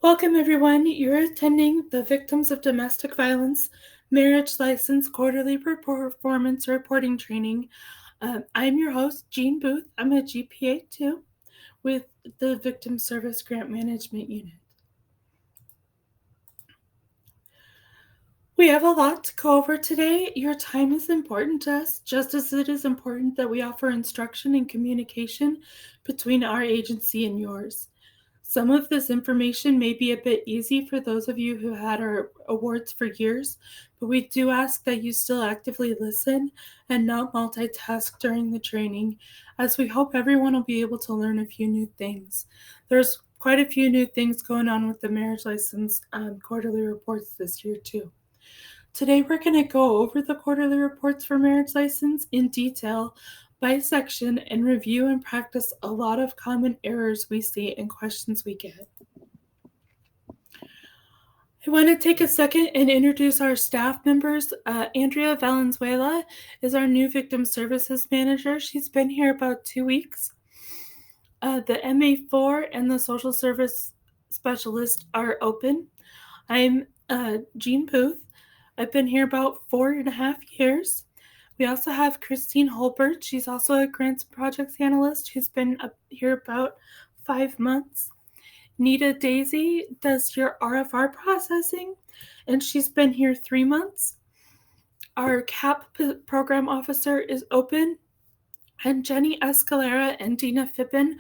Welcome, everyone. You're attending the Victims of Domestic Violence Marriage License Quarterly Performance Reporting Training. I'm your host, Jean Booth. I'm a GPA 2 with the Victim Service Grant Management Unit. We have a lot to go over today. Your time is important to us, just as it is important that we offer instruction and communication between our agency and yours. Some of this information may be a bit easy for those of you who had our awards for years, but we do ask that you still actively listen and not multitask during the training, as we hope everyone will be able to learn a few new things. There's quite a few new things going on with the marriage license quarterly reports this year, too. Today, we're going to go over the quarterly reports for marriage license in detail by section and review and practice a lot of common errors we see and questions we get. I want to take a second and introduce our staff members. Andrea Valenzuela is our new Victim Services Manager. She's been here about 2 weeks. The MA4 and the Social Service Specialist are open. I'm Jean Booth. I've been here about 4.5 years. We also have Christine Holbert. She's also a grants and projects analyst who's been up here about 5 months. Nita Daisy does your RFR processing, and she's been here 3 months. Our CAP program officer is open, and Jenny Escalera and Dina Fippen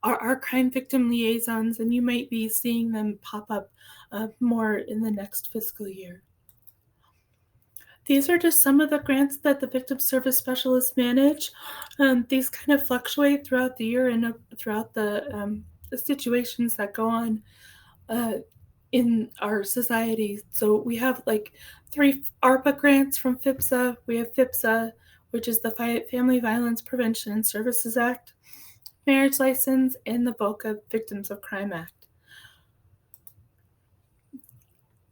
are our crime victim liaisons, and you might be seeing them pop up more in the next fiscal year. These are just some of the grants that the Victim Service Specialists manage. These kind of fluctuate throughout the year and throughout the situations that go on in our society. So we have like 3 ARPA grants from FIPSA. We have FIPSA, which is the Family Violence Prevention and Services Act, Marriage License, and the VOCA Victims of Crime Act.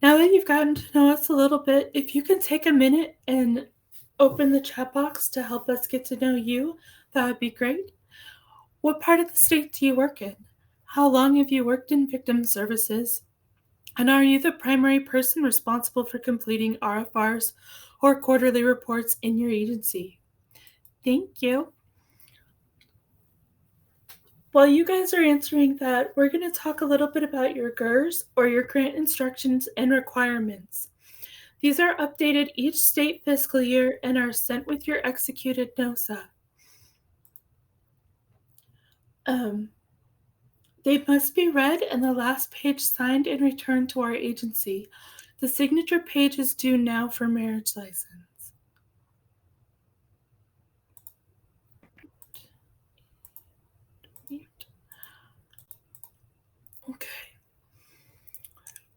Now that you've gotten to know us a little bit, if you can take a minute and open the chat box to help us get to know you, that would be great. What part of the state do you work in? How long have you worked in victim services? And are you the primary person responsible for completing RFRs or quarterly reports in your agency? Thank you. While you guys are answering that, we're going to talk a little bit about your GERS, or your grant instructions and requirements. These are updated each state fiscal year and are sent with your executed NOSA. They must be read and the last page signed and returned to our agency. The signature page is due now for marriage license. Okay.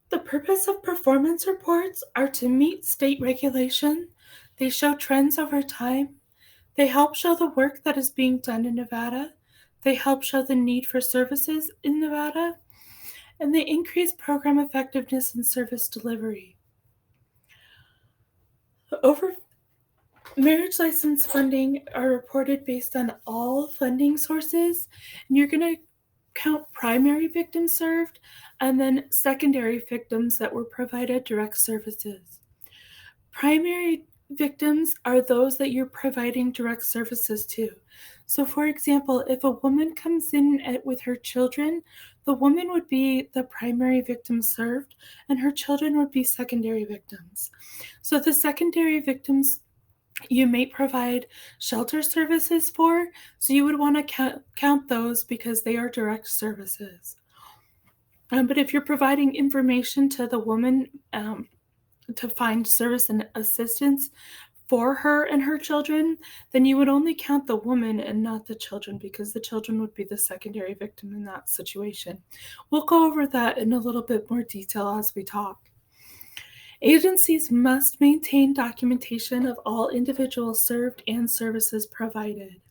The purpose of performance reports are to meet state regulation. They show trends over time. They help show the work that is being done in Nevada. They help show the need for services in Nevada. And they increase program effectiveness and service delivery. Marriage license funding are reported based on all funding sources, and you're going to count primary victims served and then secondary victims that were provided direct services. Primary victims are those that you're providing direct services to. So, for example, if a woman comes in with her children, the woman would be the primary victim served, and her children would be secondary victims. So, the secondary victims you may provide shelter services for, so you would want to count those because they are direct services. But if you're providing information to the woman to find service and assistance for her and her children, then you would only count the woman and not the children, because the children would be the secondary victim in that situation. We'll go over that in a little bit more detail as we talk. Agencies must maintain documentation of all individuals served and services provided.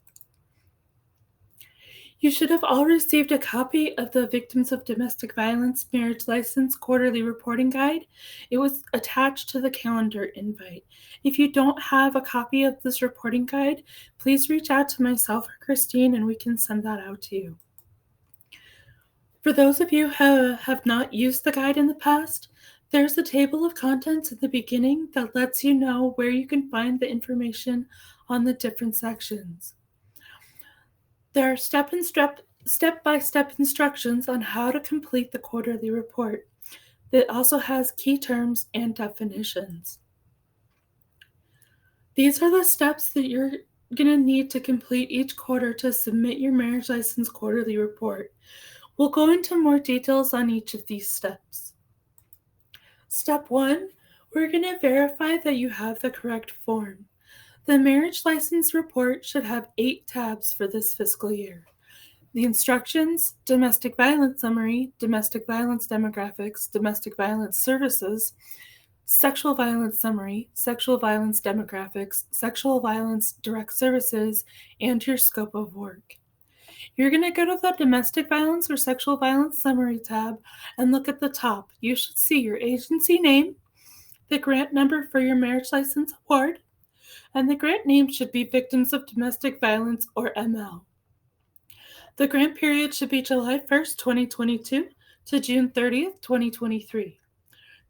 You should have all received a copy of the Victims of Domestic Violence Marriage License Quarterly Reporting Guide. It was attached to the calendar invite. If you don't have a copy of this reporting guide, please reach out to myself or Christine and we can send that out to you. For those of you who have not used the guide in the past, there's a table of contents at the beginning that lets you know where you can find the information on the different sections. There are step-by-step instructions on how to complete the quarterly report. It also has key terms and definitions. These are the steps that you're going to need to complete each quarter to submit your marriage license quarterly report. We'll go into more details on each of these steps. Step 1, we're going to verify that you have the correct form. The marriage license report should have 8 tabs for this fiscal year. The instructions, domestic violence summary, domestic violence demographics, domestic violence services, sexual violence summary, sexual violence demographics, sexual violence direct services, and your scope of work. You're going to go to the domestic violence or sexual violence summary tab and look at the top. You should see your agency name, the grant number for your marriage license award, and the grant name should be Victims of Domestic Violence or ML. The grant period should be July 1st, 2022 to June 30th, 2023.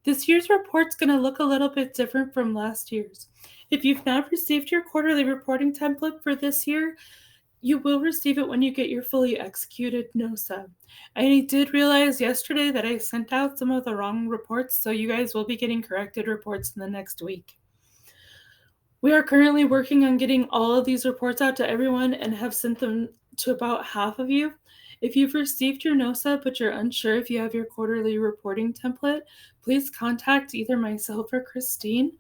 This year's report's going to look a little bit different from last year's. If you've not received your quarterly reporting template for this year, you will receive it when you get your fully executed NOSA. I did realize yesterday that I sent out some of the wrong reports, so you guys will be getting corrected reports in the next week. We are currently working on getting all of these reports out to everyone and have sent them to about half of you. If you've received your NOSA but you're unsure if you have your quarterly reporting template, please contact either myself or Christine.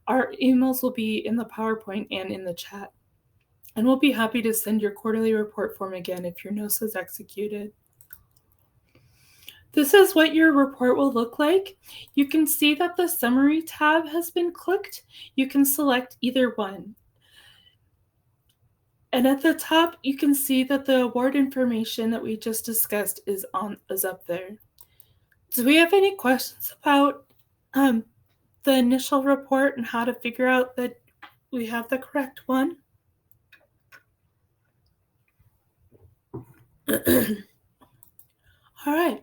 Our emails will be in the PowerPoint and in the chat. And we'll be happy to send your quarterly report form again if your NOSA is executed. This is what your report will look like. You can see that the summary tab has been clicked. You can select either one. And at the top, you can see that the award information that we just discussed is up there. Do we have any questions about the initial report and how to figure out that we have the correct one? All right,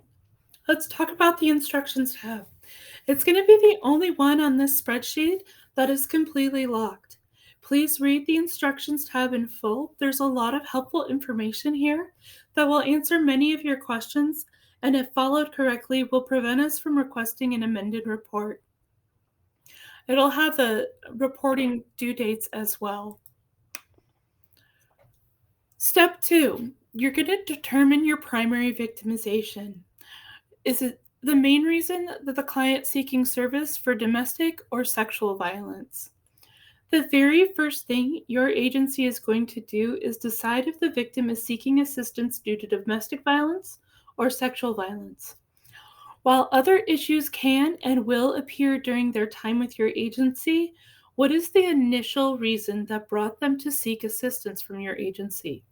let's talk about the instructions tab. It's going to be the only one on this spreadsheet that is completely locked. Please read the instructions tab in full. There's a lot of helpful information here that will answer many of your questions, and if followed correctly, will prevent us from requesting an amended report. It'll have the reporting due dates as well. Step 2, you're going to determine your primary victimization. Is it the main reason that the client seeking service for domestic or sexual violence? The very first thing your agency is going to do is decide if the victim is seeking assistance due to domestic violence or sexual violence. While other issues can and will appear during their time with your agency, what is the initial reason that brought them to seek assistance from your agency?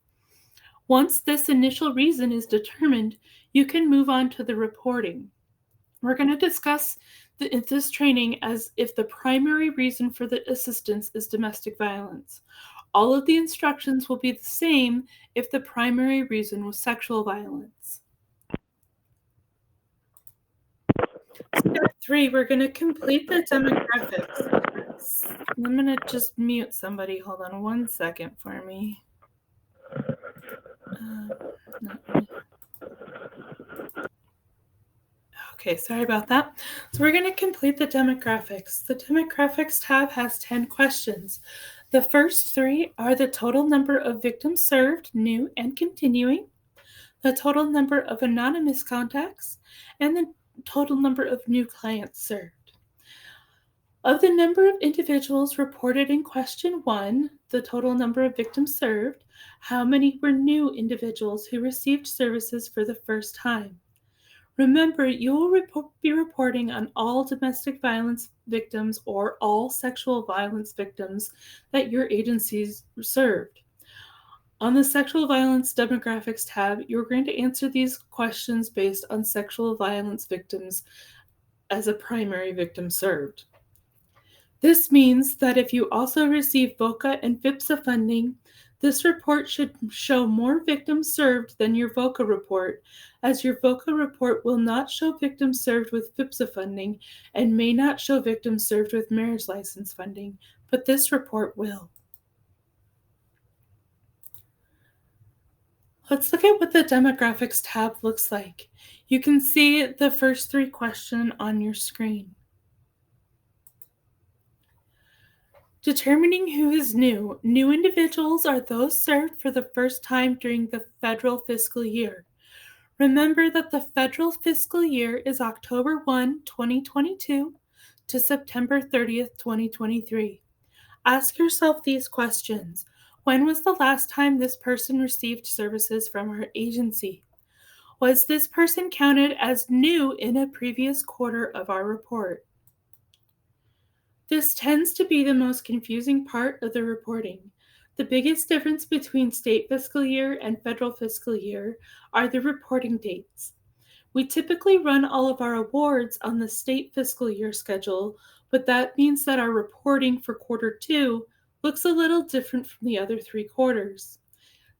Once this initial reason is determined, you can move on to the reporting. We're going to discuss this training as if the primary reason for the assistance is domestic violence. All of the instructions will be the same if the primary reason was sexual violence. Step 3, we're going to complete the demographics. I'm going to just mute somebody. Hold on 1 second for me. Okay, sorry about that. So we're going to complete the demographics. The demographics tab has 10 questions. The first 3 are the total number of victims served, new and continuing, the total number of anonymous contacts, and the total number of new clients served. Of the number of individuals reported in question 1, the total number of victims served, how many were new individuals who received services for the first time? Remember, you will be reporting on all domestic violence victims or all sexual violence victims that your agencies served. On the Sexual Violence Demographics tab, you're going to answer these questions based on sexual violence victims as a primary victim served. This means that if you also receive VOCA and FIPSA funding, This report should show more victims served than your VOCA report, as your VOCA report will not show victims served with FIPSA funding and may not show victims served with marriage license funding, but this report will. Let's look at what the demographics tab looks like. You can see the first 3 questions on your screen. Determining who is new. New individuals are those served for the first time during the federal fiscal year. Remember that the federal fiscal year is October 1, 2022 to September 30th, 2023. Ask yourself these questions. When was the last time this person received services from our agency? Was this person counted as new in a previous quarter of our report? This tends to be the most confusing part of the reporting. The biggest difference between state fiscal year and federal fiscal year are the reporting dates. We typically run all of our awards on the state fiscal year schedule, but that means that our reporting for quarter 2 looks a little different from the other 3 quarters.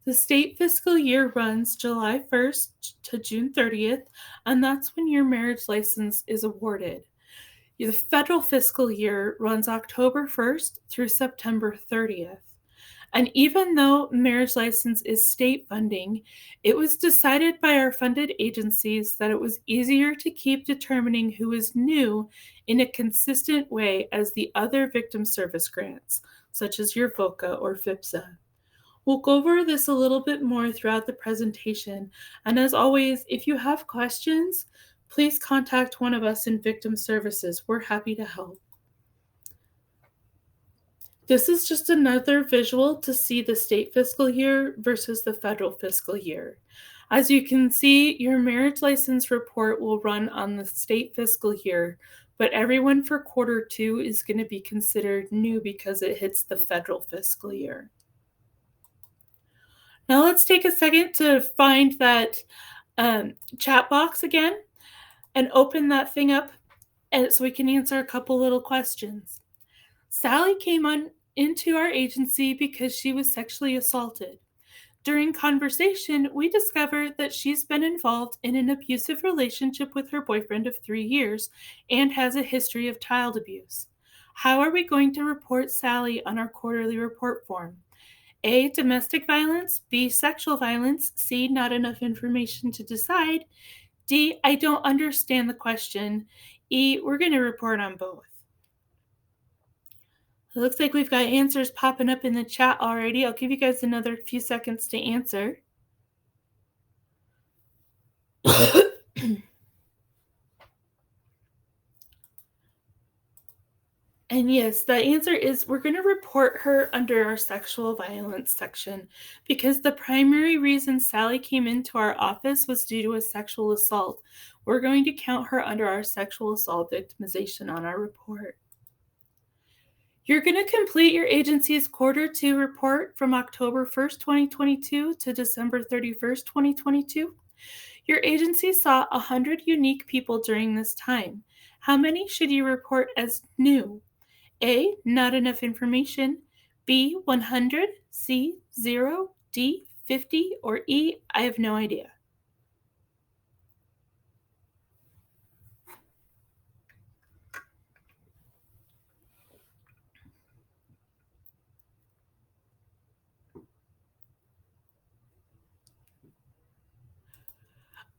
The state fiscal year runs July 1st to June 30th, and that's when your marriage license is awarded. The federal fiscal year runs October 1st through September 30th. And even though marriage license is state funding, it was decided by our funded agencies that it was easier to keep determining who is new in a consistent way as the other victim service grants, such as your VOCA or FIPSA. We'll go over this a little bit more throughout the presentation, and as always, if you have questions, please contact one of us in Victim Services. We're happy to help. This is just another visual to see the state fiscal year versus the federal fiscal year. As you can see, your marriage license report will run on the state fiscal year, but everyone for quarter 2 is going to be considered new because it hits the federal fiscal year. Now let's take a second to find that chat box again and open that thing up so we can answer a couple little questions. Sally came into our agency because she was sexually assaulted. During conversation, we discovered that she's been involved in an abusive relationship with her boyfriend of 3 years and has a history of child abuse. How are we going to report Sally on our quarterly report form? A, domestic violence, B, sexual violence, C, not enough information to decide, D, I don't understand the question, E, we're going to report on both. It looks like we've got answers popping up in the chat already. I'll give you guys another few seconds to answer. And yes, the answer is we're going to report her under our sexual violence section because the primary reason Sally came into our office was due to a sexual assault. We're going to count her under our sexual assault victimization on our report. You're going to complete your agency's quarter 2 report from October 1st, 2022 to December 31st, 2022. Your agency saw 100 unique people during this time. How many should you report as new? A, not enough information, B, 100, C, 0, D, 50, or E, I have no idea.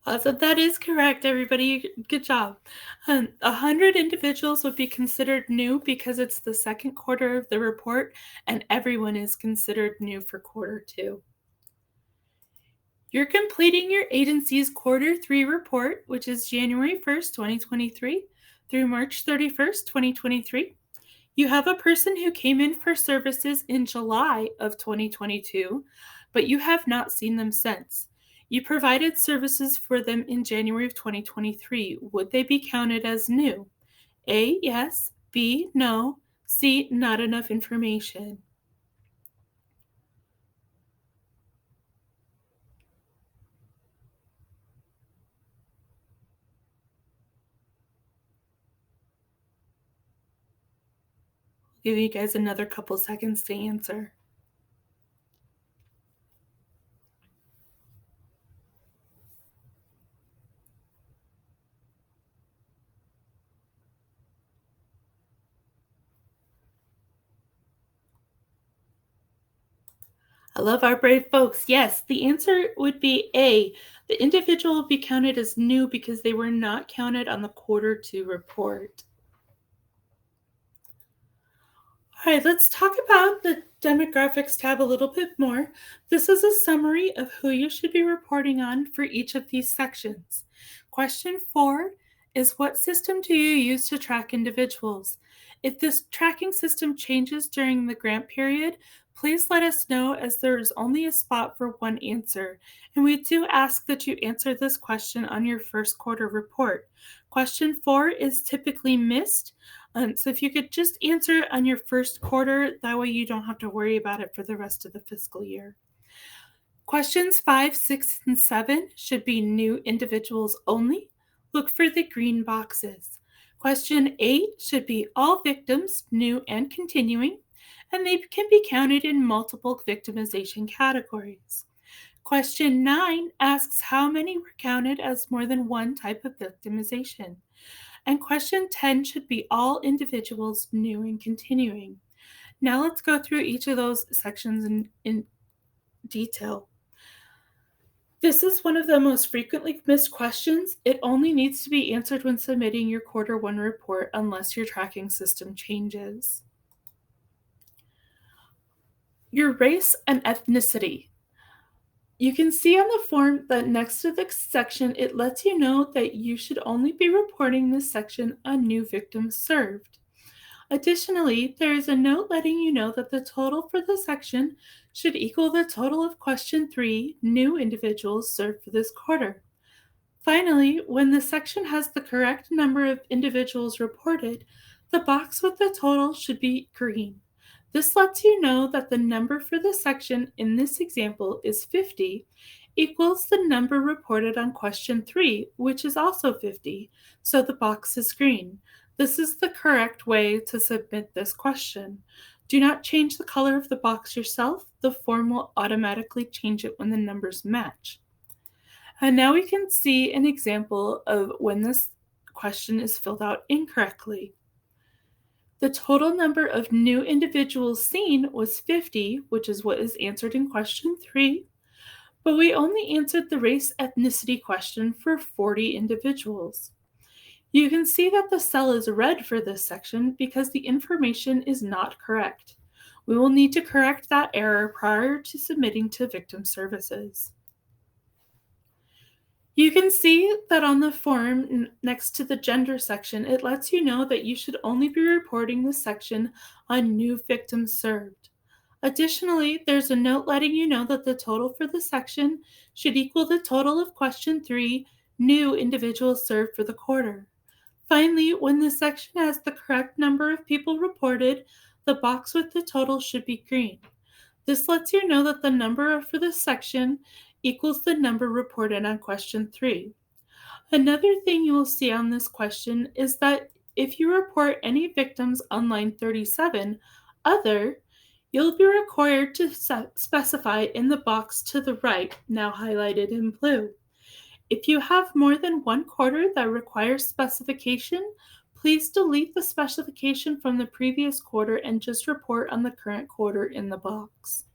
Awesome, that is correct, everybody. Good job. 100 individuals would be considered new because it's the second quarter of the report, and everyone is considered new for quarter 2. You're completing your agency's quarter 3 report, which is January 1st, 2023 through March 31st, 2023. You have a person who came in for services in July of 2022, but you have not seen them since. You provided services for them in January of 2023. Would they be counted as new? A, yes. B, no. C, not enough information. I'll give you guys another couple seconds to answer. I love our brave folks. Yes, the answer would be A. The individual will be counted as new because they were not counted on the quarter two report. All right, let's talk about the demographics tab a little bit more. This is a summary of who you should be reporting on for each of these sections. Question 4 is, what system do you use to track individuals? If this tracking system changes during the grant period, please let us know, as there is only a spot for one answer. And we do ask that you answer this question on your first quarter report. Question 4 is typically missed. So if you could just answer it on your first quarter, that way you don't have to worry about it for the rest of the fiscal year. Questions 5, 6, and 7 should be new individuals only. Look for the green boxes. Question 8 should be all victims, new and continuing, and they can be counted in multiple victimization categories. Question 9 asks how many were counted as more than one type of victimization. And question 10 should be all individuals, new and continuing. Now let's go through each of those sections in detail. This is one of the most frequently missed questions. It only needs to be answered when submitting your quarter one report unless your tracking system changes. Your race and ethnicity. You can see on the form that next to the section, it lets you know that you should only be reporting this section on new victims served. Additionally, there is a note letting you know that the total for the section should equal the total of question 3, new individuals served for this quarter. Finally, when the section has the correct number of individuals reported, the box with the total should be green. This lets you know that the number for the section in this example is 50, equals the number reported on question 3, which is also 50, so the box is green. This is the correct way to submit this question. Do not change the color of the box yourself. The form will automatically change it when the numbers match. And now we can see an example of when this question is filled out incorrectly. The total number of new individuals seen was 50, which is what is answered in question 3, but we only answered the race ethnicity question for 40 individuals. You can see that the cell is red for this section because the information is not correct. We will need to correct that error prior to submitting to Victim Services. You can see that on the form next to the gender section, it lets you know that you should only be reporting this section on new victims served. Additionally, there's a note letting you know that the total for the section should equal the total of question 3, new individuals served for the quarter. Finally, when the section has the correct number of people reported, the box with the total should be green. This lets you know that the number for this section equals the number reported on question 3. Another thing you will see on this question is that if you report any victims on line 37, other, you'll be required to specify in the box to the right, now highlighted in blue. If you have more than one quarter that requires specification, please delete the specification from the previous quarter and just report on the current quarter in the box.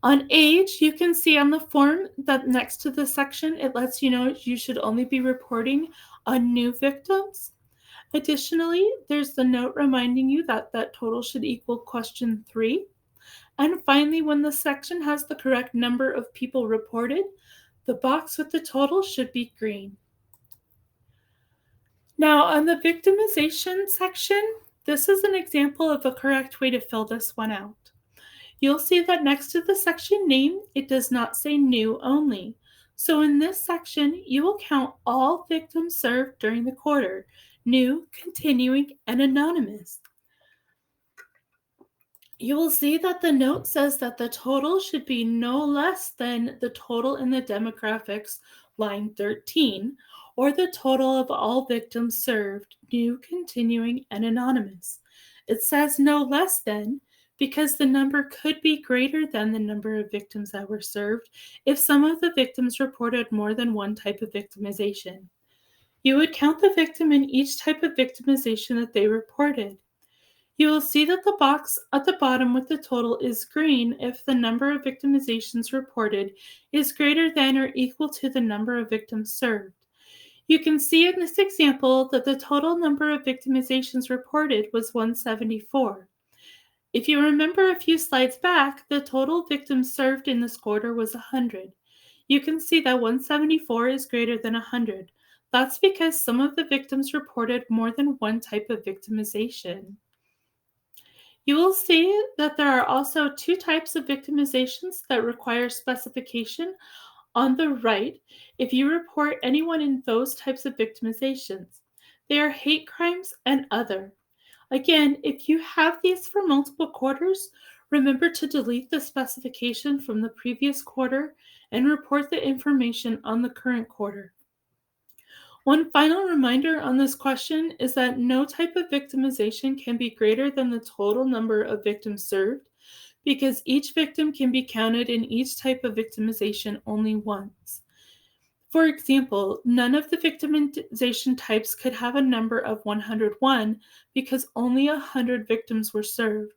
On age, you can see on the form that next to the section, it lets you know you should only be reporting on new victims. Additionally, there's the note reminding you that that total should equal question 3. And finally, when the section has the correct number of people reported, the box with the total should be green. Now, on the victimization section, this is an example of the correct way to fill this one out. You'll see that next to the section name, it does not say new only. So in this section, you will count all victims served during the quarter, new, continuing, and anonymous. You will see that the note says that the total should be no less than the total in the demographics, line 13, or the total of all victims served, new, continuing, and anonymous. It says no less than because the number could be greater than the number of victims that were served if some of the victims reported more than one type of victimization. You would count the victim in each type of victimization that they reported. You will see that the box at the bottom with the total is green if the number of victimizations reported is greater than or equal to the number of victims served. You can see in this example that the total number of victimizations reported was 174. If you remember a few slides back, the total victims served in this quarter was 100. You can see that 174 is greater than 100. That's because some of the victims reported more than one type of victimization. You will see that there are also two types of victimizations that require specification on the right if you report anyone in those types of victimizations. They are hate crimes and other. Again, if you have these for multiple quarters, remember to delete the specification from the previous quarter and report the information on the current quarter. One final reminder on this question is that no type of victimization can be greater than the total number of victims served, because each victim can be counted in each type of victimization only once. For example, none of the victimization types could have a number of 101 because only 100 victims were served.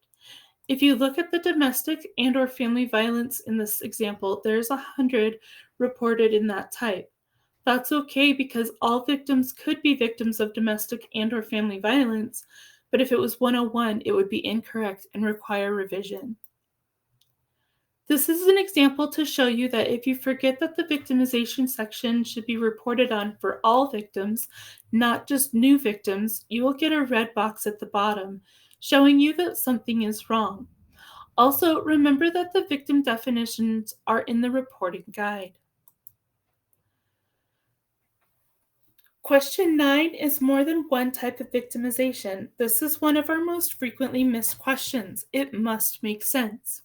If you look at the domestic and/or family violence in this example, there's 100 reported in that type. That's okay because all victims could be victims of domestic and/or family violence, but if it was 101, it would be incorrect and require revision. This is an example to show you that if you forget that the victimization section should be reported on for all victims, not just new victims, you will get a red box at the bottom showing you that something is wrong. Also, remember that the victim definitions are in the reporting guide. Question 9 is more than one type of victimization. This is one of our most frequently missed questions. It must make sense.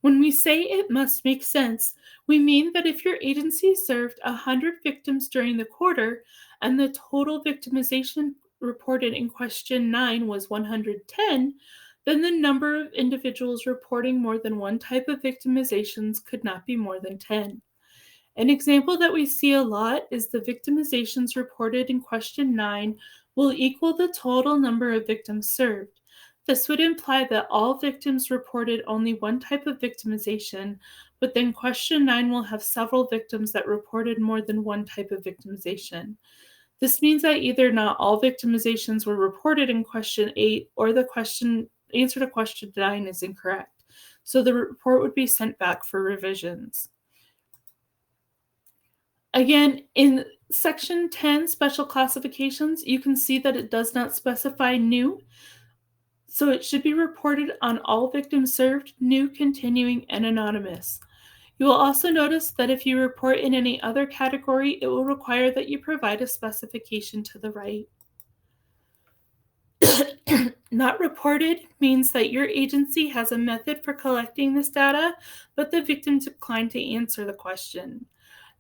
When we say it must make sense, we mean that if your agency served 100 victims during the quarter and the total victimization reported in question 9 was 110, then the number of individuals reporting more than one type of victimizations could not be more than 10. An example that we see a lot is the victimizations reported in question 9 will equal the total number of victims served. This would imply that all victims reported only one type of victimization, but then question 9 will have several victims that reported more than one type of victimization. This means that either not all victimizations were reported in question 8 or the answer to question 9 is incorrect. So the report would be sent back for revisions. Again, in section 10, special classifications, you can see that it does not specify new, so it should be reported on all victims served, new, continuing, and anonymous. You will also notice that if you report in any other category, it will require that you provide a specification to the right. Not reported means that your agency has a method for collecting this data, but the victim declined to answer the question.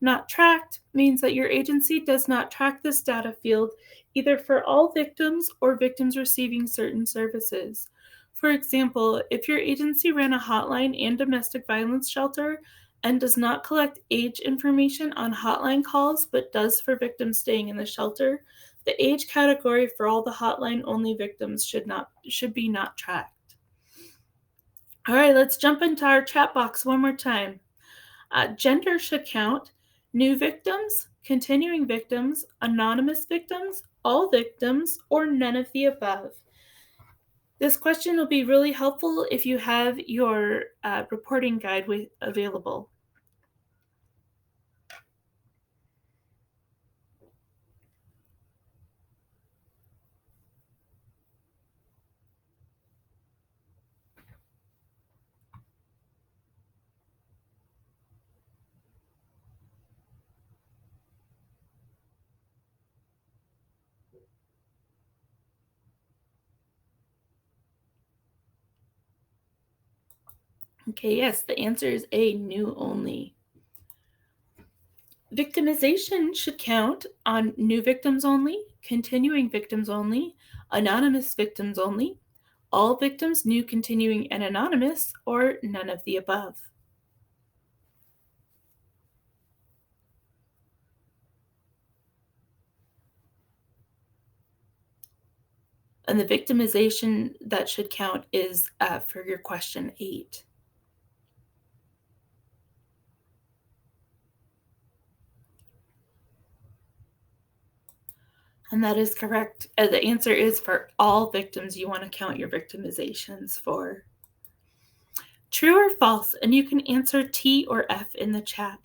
Not tracked means that your agency does not track this data field either for all victims or victims receiving certain services. For example, if your agency ran a hotline and domestic violence shelter and does not collect age information on hotline calls but does for victims staying in the shelter, the age category for all the hotline-only victims should be not tracked. All right, let's jump into our chat box one more time. Gender should count new victims, continuing victims, anonymous victims, all victims, or none of the above. This question will be really helpful if you have your reporting guide available. Okay, yes, the answer is A, new only. Victimization should count on new victims only, continuing victims only, anonymous victims only, all victims, new, continuing, and anonymous, or none of the above. And the victimization that should count is for your question 8. And that is correct. The answer is for all victims, you want to count your victimizations for. True or false, and you can answer T or F in the chat.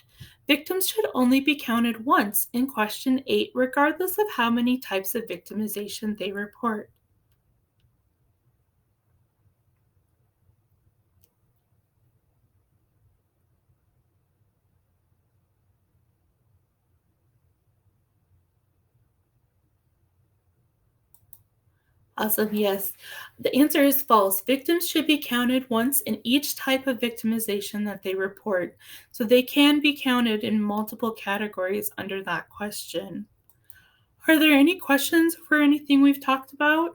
Victims should only be counted once in question 8, regardless of how many types of victimization they report. Awesome, yes. The answer is false. Victims should be counted once in each type of victimization that they report. So they can be counted in multiple categories under that question. Are there any questions for anything we've talked about?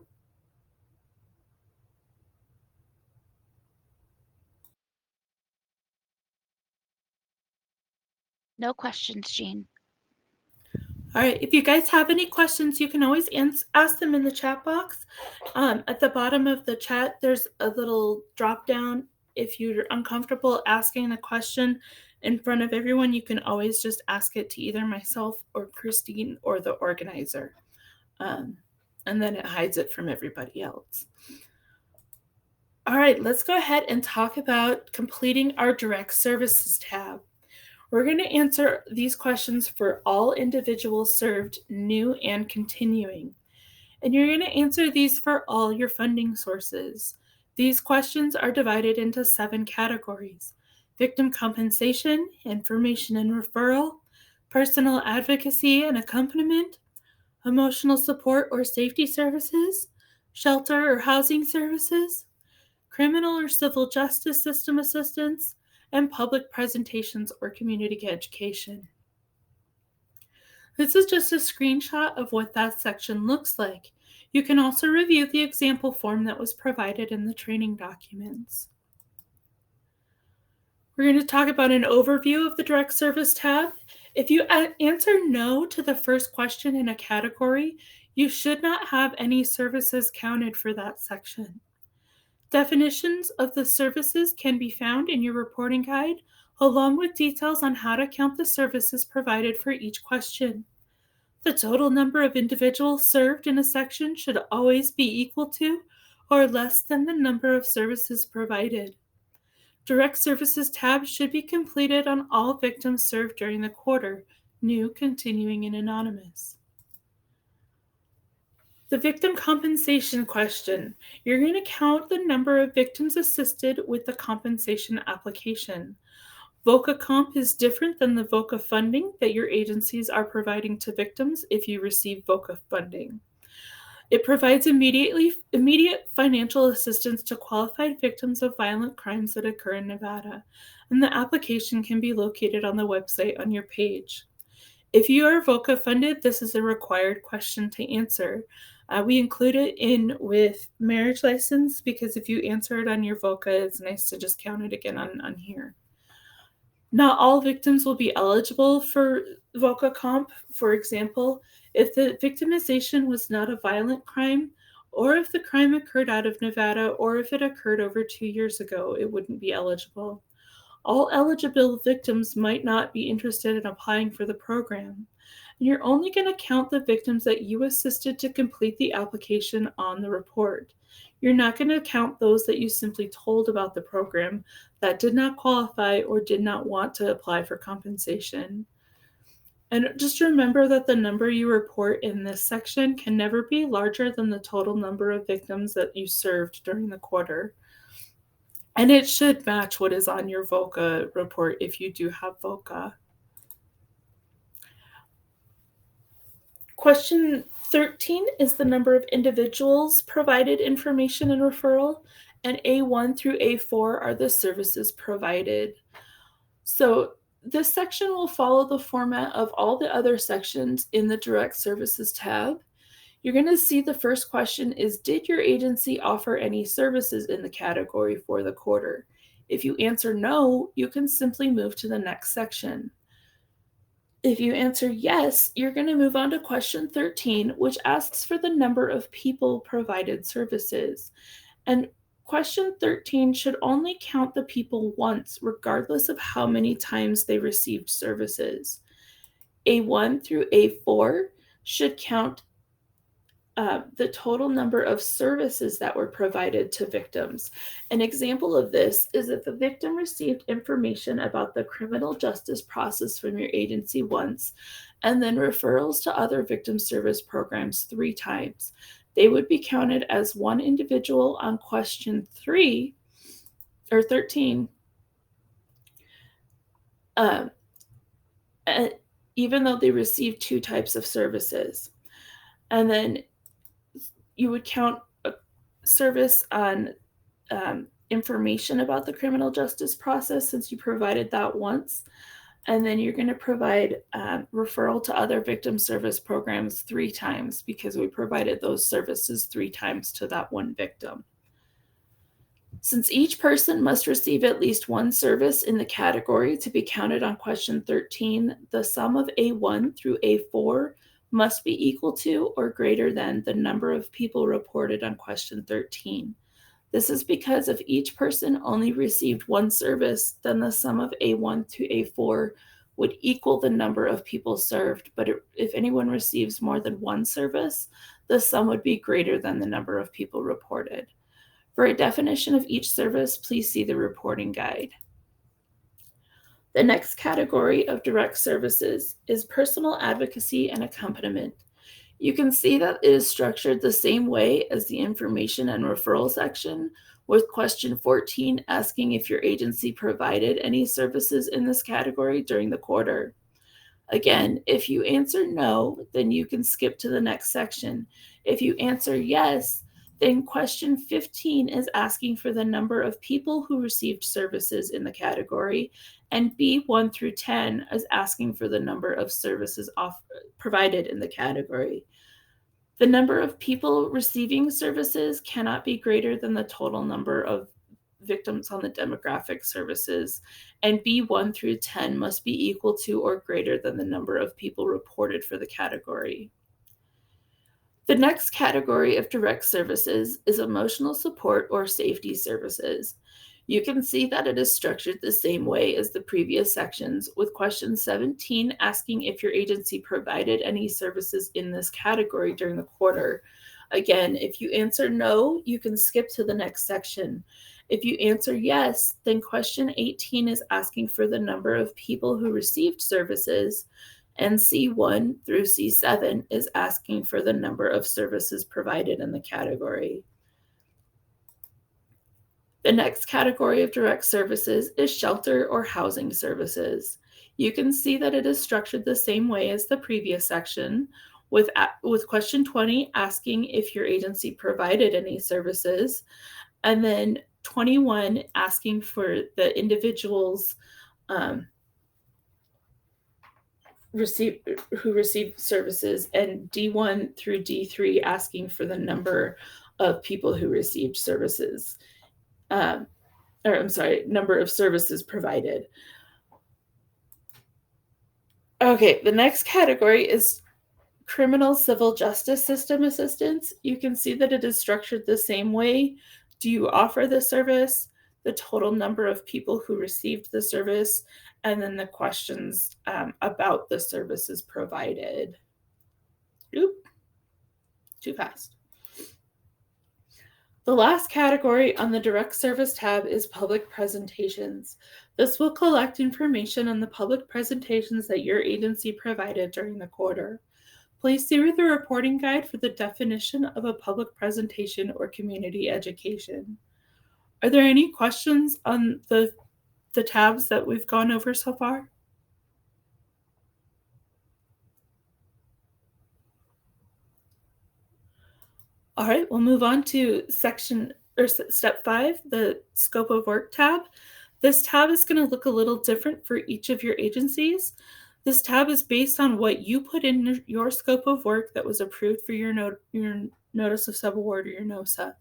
No questions, Jean. All right, if you guys have any questions, you can always ask them in the chat box. At the bottom of the chat, there's a little drop down. If you're uncomfortable asking the question in front of everyone, you can always just ask it to either myself or Christine or the organizer. And then it hides it from everybody else. All right, let's go ahead and talk about completing our direct services tab. We're going to answer these questions for all individuals served, new and continuing. And you're going to answer these for all your funding sources. These questions are divided into 7 categories: victim compensation, information and referral, personal advocacy and accompaniment, emotional support or safety services, shelter or housing services, criminal or civil justice system assistance, and public presentations or community education. This is just a screenshot of what that section looks like. You can also review the example form that was provided in the training documents. We're going to talk about an overview of the direct service tab. If you answer no to the first question in a category, you should not have any services counted for that section. Definitions of the services can be found in your reporting guide, along with details on how to count the services provided for each question. The total number of individuals served in a section should always be equal to or less than the number of services provided. Direct Services tab should be completed on all victims served during the quarter, new, continuing, and anonymous. The victim compensation question. You're going to count the number of victims assisted with the compensation application. VOCA comp is different than the VOCA funding that your agencies are providing to victims if you receive VOCA funding. It provides immediate financial assistance to qualified victims of violent crimes that occur in Nevada, and the application can be located on the website on your page. If you are VOCA funded, this is a required question to answer. We include it in with marriage license because if you answer it on your VOCA, it's nice to just count it again on here. Not all victims will be eligible for VOCA comp. For example, if the victimization was not a violent crime, or if the crime occurred out of Nevada, or if it occurred over 2 years ago, it wouldn't be eligible. All eligible victims might not be interested in applying for the program. And you're only going to count the victims that you assisted to complete the application on the report. You're not going to count those that you simply told about the program that did not qualify or did not want to apply for compensation. And just remember that the number you report in this section can never be larger than the total number of victims that you served during the quarter. And it should match what is on your VOCA report if you do have VOCA. Question 13 is the number of individuals provided information and referral, and A1 through A4 are the services provided. So this section will follow the format of all the other sections in the Direct Services tab. You're going to see the first question is, did your agency offer any services in the category for the quarter? If you answer no, you can simply move to the next section. If you answer yes, you're going to move on to question 13, which asks for the number of people provided services. And question 13 should only count the people once, regardless of how many times they received services. A1 through A4 should count the total number of services that were provided to victims. An example of this is if the victim received information about the criminal justice process from your agency once, and then referrals to other victim service programs 3 times. They would be counted as one individual on question 3 or 13, um, even though they received 2 types of services. And then you would count a service on information about the criminal justice process since you provided that once. And then you're going to provide referral to other victim service programs 3 times because we provided those services 3 times to that one victim. Since each person must receive at least one service in the category to be counted on question 13, the sum of A1 through A4 must be equal to or greater than the number of people reported on question 13. This is because if each person only received one service, then the sum of A1 to A4 would equal the number of people served. But if anyone receives more than one service, the sum would be greater than the number of people reported. For a definition of each service, please see the reporting guide. The next category of direct services is personal advocacy and accompaniment. You can see that it is structured the same way as the information and referral section, with question 14 asking if your agency provided any services in this category during the quarter. Again, if you answer no, then you can skip to the next section. If you answer yes, then question 15 is asking for the number of people who received services in the category, and B1 through 10 is asking for the number of services provided in the category. The number of people receiving services cannot be greater than the total number of victims on the demographic services, and B1 through 10 must be equal to or greater than the number of people reported for the category. The next category of direct services is emotional support or safety services. You can see that it is structured the same way as the previous sections, with question 17 asking if your agency provided any services in this category during the quarter. Again, if you answer no, you can skip to the next section. If you answer yes, then question 18 is asking for the number of people who received services, and C1 through C7 is asking for the number of services provided in the category. The next category of direct services is shelter or housing services. You can see that it is structured the same way as the previous section, with question 20 asking if your agency provided any services, and then 21 asking for the individuals who received services, and D1 through D3 asking for the number of people who received services. Number of services provided. Okay, the next category is criminal civil justice system assistance. You can see that it is structured the same way. Do you offer the service? The total number of people who received the service, and then the questions about the services provided. Oop, too fast. The last category on the direct service tab is public presentations. This will collect information on the public presentations that your agency provided during the quarter. Please see the reporting guide for the definition of a public presentation or community education. Are there any questions on the tabs that we've gone over so far? All right, we'll move on to step 5, the scope of work tab. This tab is going to look a little different for each of your agencies. This tab is based on what you put in your scope of work that was approved for your notice of subaward or your NOSA.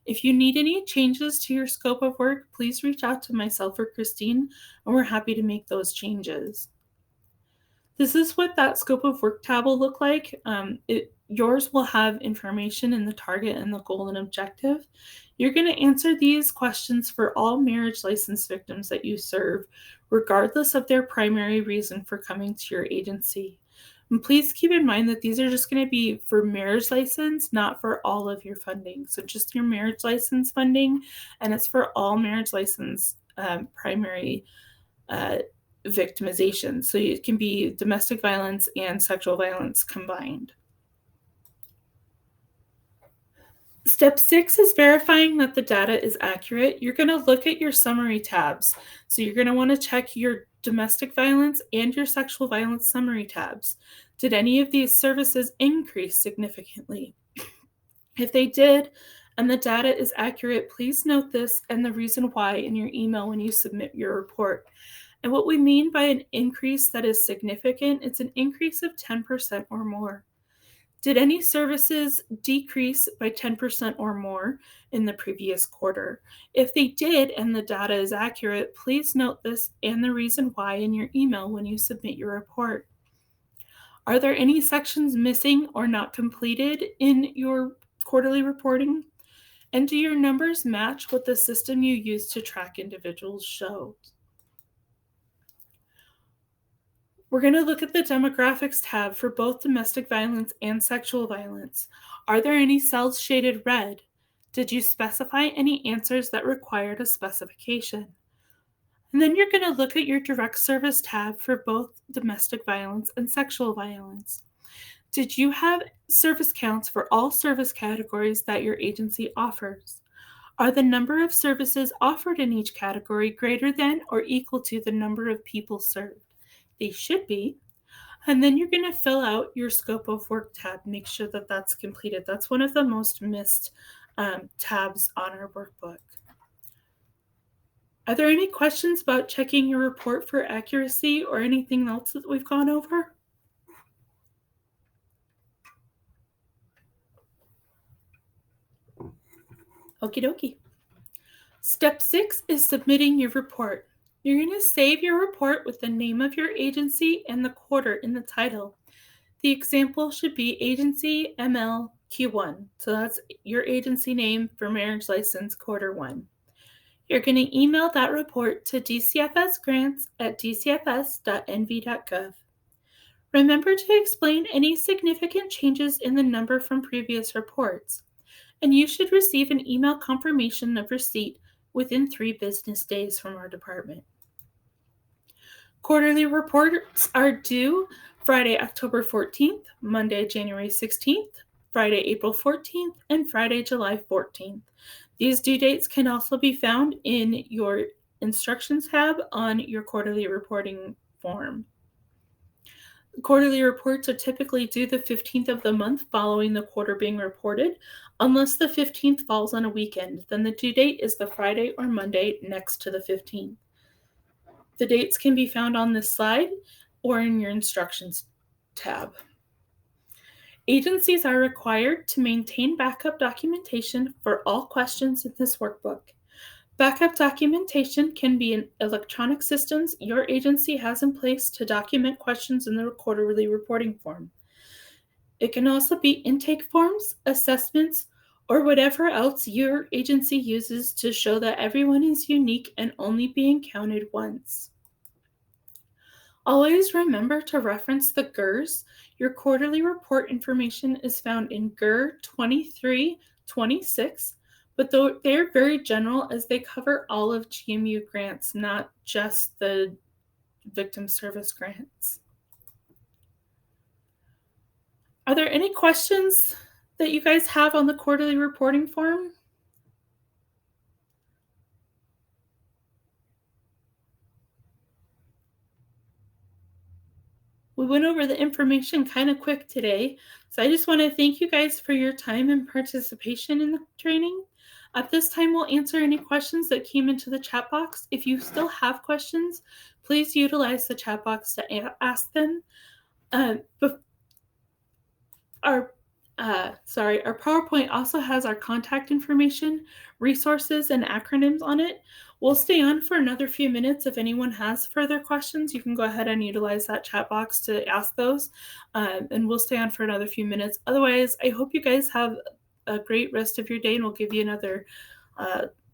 If you need any changes to your scope of work, please reach out to myself or Christine, and we're happy to make those changes. This is what that scope of work tab will look like. Yours will have information in the target and the goal and objective. You're going to answer these questions for all marriage license victims that you serve, regardless of their primary reason for coming to your agency. And please keep in mind that these are just going to be for marriage license, not for all of your funding. So just your marriage license funding, and it's for all marriage license primary victimization. So it can be domestic violence and sexual violence combined. Step 6 is verifying that the data is accurate. You're going to look at your summary tabs. So you're going to want to check your domestic violence and your sexual violence summary tabs. Did any of these services increase significantly? If they did, and the data is accurate, please note this and the reason why in your email when you submit your report. And what we mean by an increase that is significant, it's an increase of 10% or more. Did any services decrease by 10% or more in the previous quarter? If they did and the data is accurate, please note this and the reason why in your email when you submit your report. Are there any sections missing or not completed in your quarterly reporting? And do your numbers match what the system you use to track individuals shows? We're going to look at the demographics tab for both domestic violence and sexual violence. Are there any cells shaded red? Did you specify any answers that required a specification? And then you're going to look at your direct service tab for both domestic violence and sexual violence. Did you have service counts for all service categories that your agency offers? Are the number of services offered in each category greater than or equal to the number of people served? They should be. And then you're going to fill out your scope of work tab. Make sure that that's completed. That's one of the most missed tabs on our workbook. Are there any questions about checking your report for accuracy or anything else that we've gone over? Okie dokie. Step 6 is submitting your report. You're going to save your report with the name of your agency and the quarter in the title. The example should be Agency ML Q1. So that's your agency name for marriage license quarter 1. You're going to email that report to dcfsgrants@dcfs.nv.gov. Remember to explain any significant changes in the number from previous reports, and you should receive an email confirmation of receipt within 3 business days from our department. Quarterly reports are due Friday, October 14th, Monday, January 16th, Friday, April 14th, and Friday, July 14th. These due dates can also be found in your instructions tab on your quarterly reporting form. Quarterly reports are typically due the 15th of the month following the quarter being reported, unless the 15th falls on a weekend. Then the due date is the Friday or Monday next to the 15th. The dates can be found on this slide or in your instructions tab. Agencies are required to maintain backup documentation for all questions in this workbook. Backup documentation can be in electronic systems your agency has in place to document questions in the quarterly reporting form. It can also be intake forms, assessments, or whatever else your agency uses to show that everyone is unique and only being counted once. Always remember to reference the GERs. Your quarterly report information is found in GER 2326, but they're very general as they cover all of GMU grants, not just the victim service grants. Are there any questions that you guys have on the quarterly reporting form? We went over the information kind of quick today, so I just want to thank you guys for your time and participation in the training. At this time, we'll answer any questions that came into the chat box. If you still have questions, please utilize the chat box to ask them. Sorry, our PowerPoint also has our contact information, resources, and acronyms on it. We'll stay on for another few minutes. If anyone has further questions, you can go ahead and utilize that chat box to ask those, and we'll stay on for another few minutes. Otherwise, I hope you guys have a great rest of your day, and we'll give you another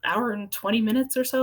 hour and 20 minutes or so